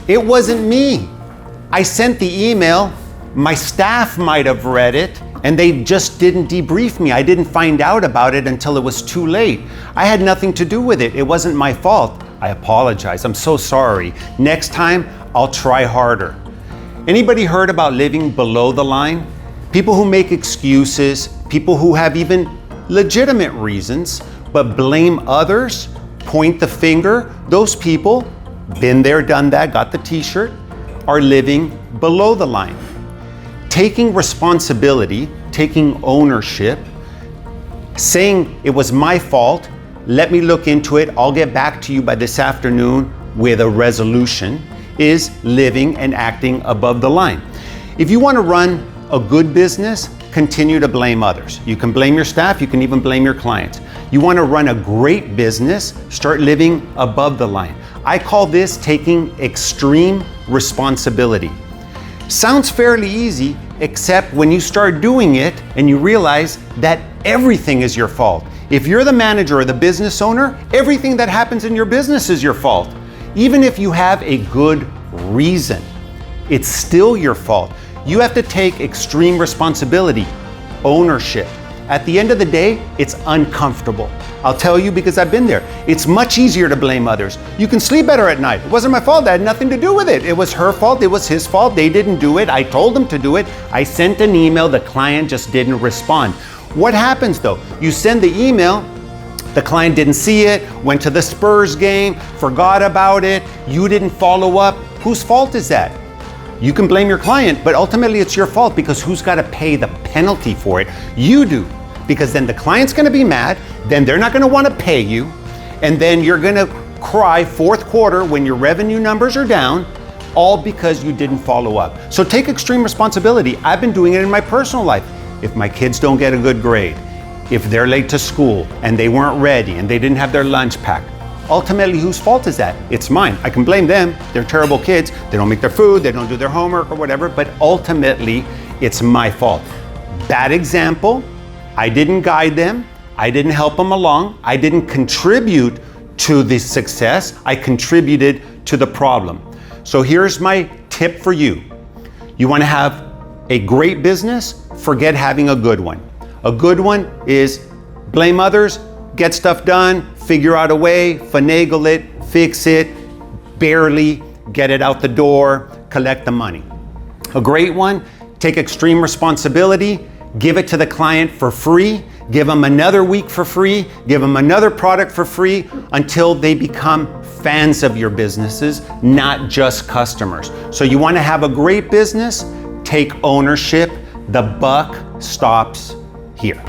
It wasn't me. I sent the email, my staff might have read it, and they just didn't debrief me. I didn't find out about it until it was too late. I had nothing to do with it. It wasn't my fault. I apologize. I'm so sorry. Next time, I'll try harder. Anybody heard about living below the line? People who make excuses, people who have even legitimate reasons, but blame others, point the finger. Those people, been there, done that, got the t-shirt, are living below the line. Taking responsibility, taking ownership, saying it was my fault, let me look into it, I'll get back to you by this afternoon with a resolution, is living and acting above the line. If you want to run a good business, continue to blame others. You can blame your staff, you can even blame your clients. You want to run a great business, start living above the line. I call this taking extreme responsibility. Sounds fairly easy, except when you start doing it and you realize that everything is your fault. If you're the manager or the business owner, everything that happens in your business is your fault. Even if you have a good reason, it's still your fault. You have to take extreme responsibility, ownership. At the end of the day, it's uncomfortable. I'll tell you because I've been there. It's much easier to blame others. You can sleep better at night. It wasn't my fault. I had nothing to do with it. It was her fault. It was his fault. They didn't do it. I told them to do it. I sent an email. The client just didn't respond. What happens though? You send the email, the client didn't see it, went to the Spurs game, forgot about it, you didn't follow up. Whose fault is that? You can blame your client, but ultimately it's your fault because who's got to pay the penalty for it? You do, because then the client's going to be mad, then they're not going to want to pay you, and then you're going to cry fourth quarter when your revenue numbers are down, all because you didn't follow up. So take extreme responsibility. I've been doing it in my personal life. If my kids don't get a good grade, if they're late to school and they weren't ready and they didn't have their lunch packed, ultimately, whose fault is that? It's mine. I can blame them. They're terrible kids. They don't make their food. They don't do their homework or whatever, but ultimately, it's my fault. Bad example. I didn't guide them. I didn't help them along. I didn't contribute to the success. I contributed to the problem. So here's my tip for you. You want to have a great business? Forget having a good one. A good one is blame others, get stuff done, figure out a way, finagle it, fix it, barely get it out the door, collect the money. A great one, take extreme responsibility, give it to the client for free, give them another week for free, give them another product for free until they become fans of your businesses, not just customers. So you want to have a great business, take ownership. The buck stops here.